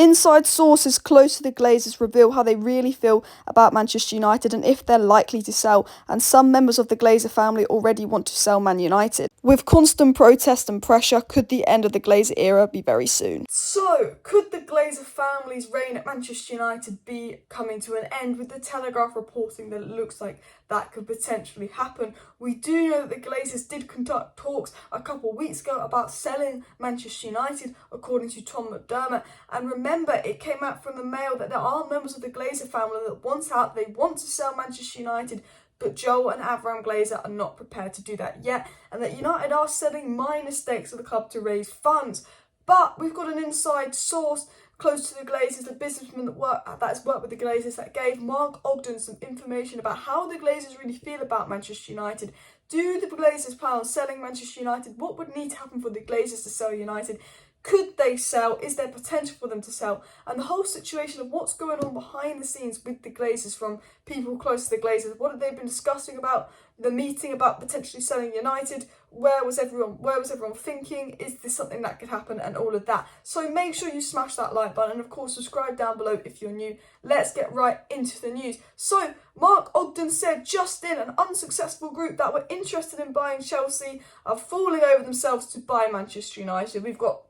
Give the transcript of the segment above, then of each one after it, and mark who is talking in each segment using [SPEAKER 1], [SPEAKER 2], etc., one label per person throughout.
[SPEAKER 1] Inside sources close to the Glazers reveal how they really feel about Manchester United and if they're likely to sell, and some members of the Glazer family already want to sell Man United. With constant protest and pressure, could the end of the Glazer era be very soon?
[SPEAKER 2] So, could the Glazer family's reign at Manchester United be coming to an end, with the Telegraph reporting that it looks like that could potentially happen? We do know that the Glazers did conduct talks a couple of weeks ago about selling Manchester United, according to Tom McDermott, and remember, it came out from the Mail that there are members of the Glazer family that want out, they want to sell Manchester United, but Joel and Avram Glazer are not prepared to do that yet, and that United are selling minor stakes of the club to raise funds. But we've got an inside source close to the Glazers, the businessman that has worked with the Glazers, that gave Mark Ogden some information about how the Glazers really feel about Manchester United. Do the Glazers plan on selling Manchester United? What would need to happen for the Glazers to sell United? Could they sell? Is there potential for them to sell? And the whole situation of what's going on behind the scenes with the Glazers from people close to the Glazers. What have they been discussing about the meeting about potentially selling United? Where was everyone thinking? Is this something that could happen? And all of that. So make sure you smash that like button and of course subscribe down below if you're new. Let's get right into the news. So Mark Ogden said just in, an unsuccessful group that were interested in buying Chelsea are falling over themselves to buy Manchester United. We've got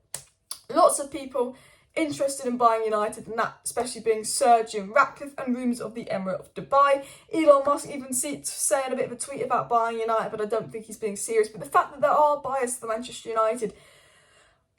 [SPEAKER 2] lots of people interested in buying United, and that especially being Sir Jim Ratcliffe and rumours of the Emirate of Dubai. Elon Musk even saying a bit of a tweet about buying United, but I don't think he's being serious. But the fact that there are buyers for Manchester United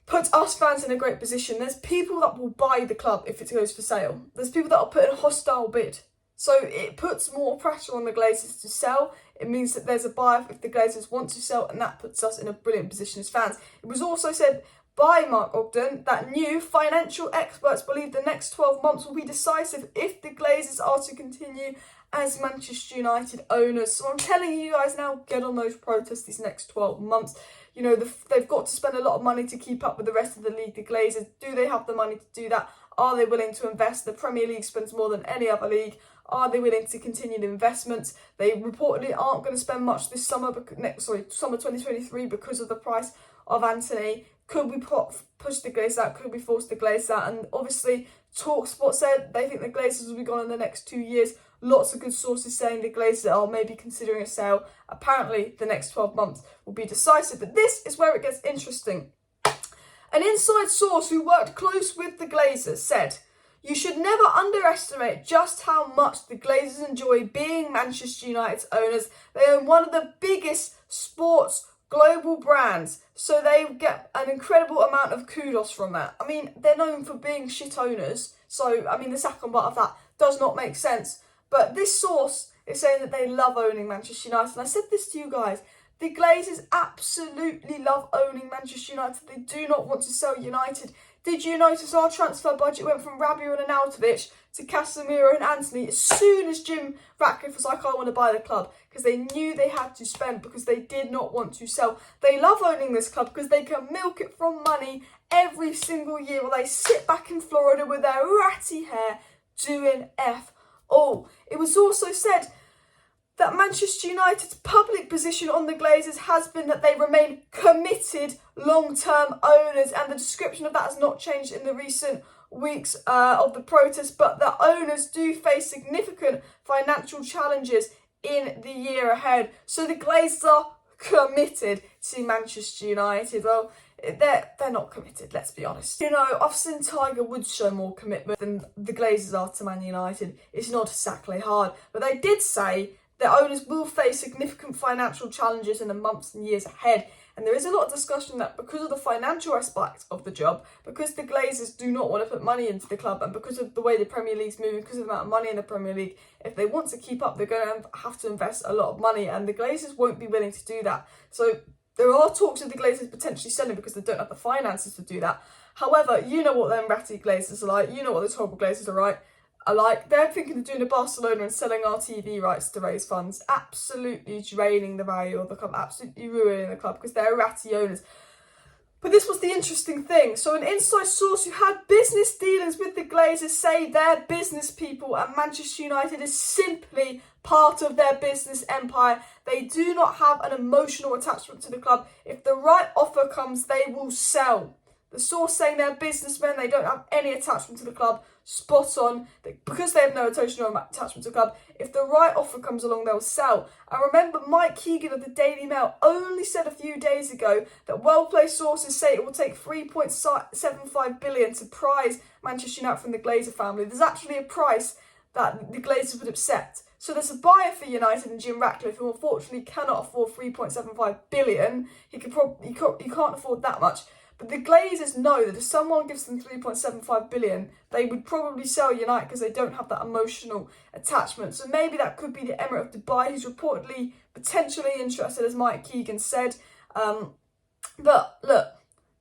[SPEAKER 2] puts us fans in a great position. There's people that will buy the club if it goes for sale. There's people that will put in a hostile bid. So it puts more pressure on the Glazers to sell. It means that there's a buyer if the Glazers want to sell, and that puts us in a brilliant position as fans. It was also said by Mark Ogden that new financial experts believe the next 12 months will be decisive if the Glazers are to continue as Manchester United owners. So I'm telling you guys now, get on those protests these next 12 months. You know, they've got to spend a lot of money to keep up with the rest of the league, the Glazers. Do they have the money to do that? Are they willing to invest? The Premier League spends more than any other league. Are they willing to continue the investments? They reportedly aren't going to spend much this summer, summer 2023, because of the price of Anthony. Could we push the Glazers out? Could we force the Glazers out? And obviously, TalkSport said they think the Glazers will be gone in the next 2 years. Lots of good sources saying the Glazers are maybe considering a sale. Apparently, the next 12 months will be decisive. But this is where it gets interesting. An inside source who worked close with the Glazers said, "You should never underestimate just how much the Glazers enjoy being Manchester United's owners. They own one of the biggest sports global brands, so they get an incredible amount of kudos from that." I mean, they're known for being shit owners, so I mean the second part of that does not make sense. But this source is saying that they love owning Manchester United, and I said this to you guys, the Glazers absolutely love owning Manchester United. They do not want to sell United. Did you notice our transfer budget went from Rabiot and Arnautovic to Casemiro and Anthony as soon as Jim Ratcliffe was like, I want to buy the club, because they knew they had to spend, because they did not want to sell. They love owning this club because they can milk it from money every single year while they sit back in Florida with their ratty hair doing F all. It was also said that Manchester United's public position on the Glazers has been that they remain committed long-term owners, and the description of that has not changed in the recent weeks of the protests, but the owners do face significant financial challenges in the year ahead. So the Glazers are committed to Manchester United. Well, they're not committed, let's be honest. You know, I've seen Tiger Woods show more commitment than the Glazers are to Man United. It's not exactly hard, but they did say the owners will face significant financial challenges in the months and years ahead. And there is a lot of discussion that because of the financial aspect of the job, because the Glazers do not want to put money into the club, and because of the way the Premier League's moving, because of the amount of money in the Premier League, if they want to keep up, they're going to have to invest a lot of money, and the Glazers won't be willing to do that. So there are talks of the Glazers potentially selling because they don't have the finances to do that. However, you know what them ratty Glazers are like. You know what those horrible Glazers are like. They're thinking of doing a Barcelona and selling our TV rights to raise funds, absolutely draining the value of the club, absolutely ruining the club because they're ratty owners. But this was the interesting thing. So an inside source who had business dealings with the Glazers say they're business people and Manchester United is simply part of their business empire. They do not have an emotional attachment to the club. If the right offer comes, they will sell. The source saying they're businessmen, they don't have any attachment to the club, spot on. Because they have no attachment to the club, if the right offer comes along, they'll sell. And remember, Mike Keegan of the Daily Mail only said a few days ago that well-placed sources say it will take 3.75 billion to prize Manchester United from the Glazer family. There's actually a price that the Glazers would accept. So there's a buyer for United and Jim Ratcliffe, who unfortunately cannot afford 3.75 billion. He can't afford that much. But the Glazers know that if someone gives them 3.75 billion, they would probably sell United because they don't have that emotional attachment. So maybe that could be the Emirate of Dubai, who's reportedly potentially interested, as Mike Keegan said. But look,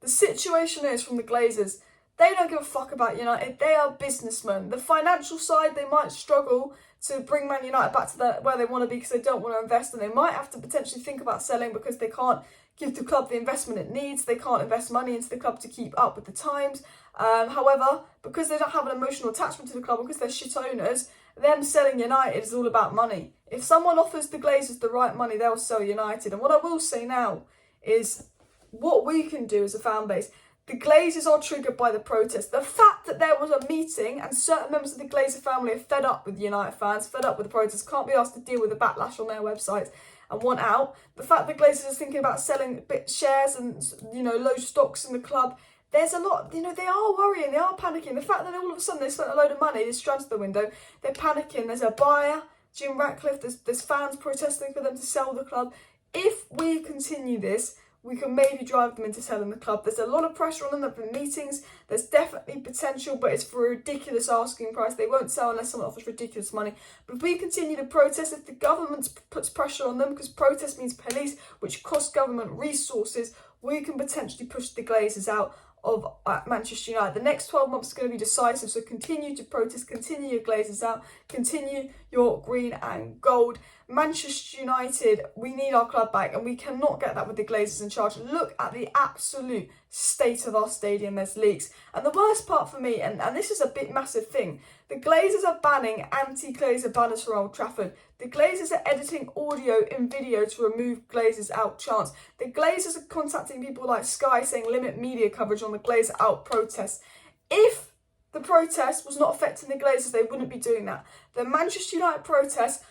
[SPEAKER 2] the situation is from the Glazers, they don't give a fuck about United. They are businessmen. The financial side, they might struggle to bring Man United back to where they want to be because they don't want to invest, and they might have to potentially think about selling because they can't give the club the investment it needs. They can't invest money into the club to keep up with the times. However, because they don't have an emotional attachment to the club, because they're shit owners, them selling United is all about money. If someone offers the Glazers the right money, they'll sell United. And what I will say now is what we can do as a fan base. The Glazers are triggered by the protest. The fact that there was a meeting and certain members of the Glazer family are fed up with United fans, fed up with the protest, can't be asked to deal with the backlash on their websites and want out. The fact that Glazers are thinking about selling shares and, low stocks in the club, there's a lot, they are worrying, they are panicking. The fact that all of a sudden they spent a load of money, this transfer window, they're panicking. There's a buyer, Jim Ratcliffe, there's fans protesting for them to sell the club. If we continue this, we can maybe drive them into selling the club. There's a lot of pressure on them. There have been meetings. There's definitely potential, but it's for a ridiculous asking price. They won't sell unless someone offers ridiculous money. But if we continue to protest, if the government puts pressure on them, because protest means police, which costs government resources, we can potentially push the Glazers out of Manchester United. The next 12 months is going to be decisive, so continue to protest, continue your Glazers out, continue your green and gold. Manchester United, we need our club back, and we cannot get that with the Glazers in charge. Look at the absolute state of our stadium. There's leaks. And the worst part for me, and this is a bit massive thing, the Glazers are banning anti-Glazer banners from Old Trafford. The Glazers are editing audio and video to remove Glazers out chants. The Glazers are contacting people like Sky saying limit media coverage on the Glazer out protests. If the protest was not affecting the Glazers, they wouldn't be doing that. The Manchester United protests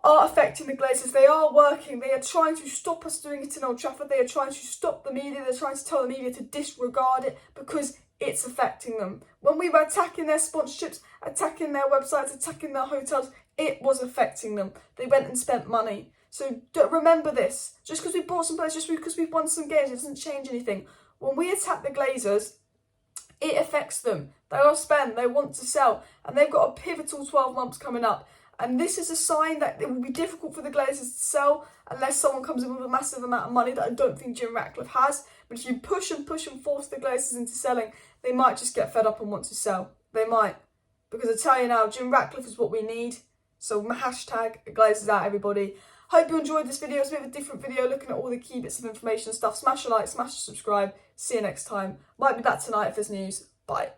[SPEAKER 2] are affecting the Glazers. They are working. They are trying to stop us doing it in Old Trafford. They are trying to stop the media. They're trying to tell the media to disregard it because it's affecting them. When we were attacking their sponsorships, attacking their websites, attacking their hotels, it was affecting them. They went and spent money. So remember this. Just because we bought some players, just because we've won some games, it doesn't change anything. When we attack the Glazers, it affects them. They will spend, they want to sell, and they've got a pivotal 12 months coming up. And this is a sign that it will be difficult for the Glazers to sell unless someone comes in with a massive amount of money that I don't think Jim Ratcliffe has. But if you push and force the Glazers into selling, they might just get fed up and want to sell. They might. Because I tell you now, Jim Ratcliffe is what we need. So hashtag Glazers out, everybody. Hope you enjoyed this video. It's a bit of a different video looking at all the key bits of information and stuff. Smash a like, smash a subscribe. See you next time. Might be back tonight if there's news. Bye.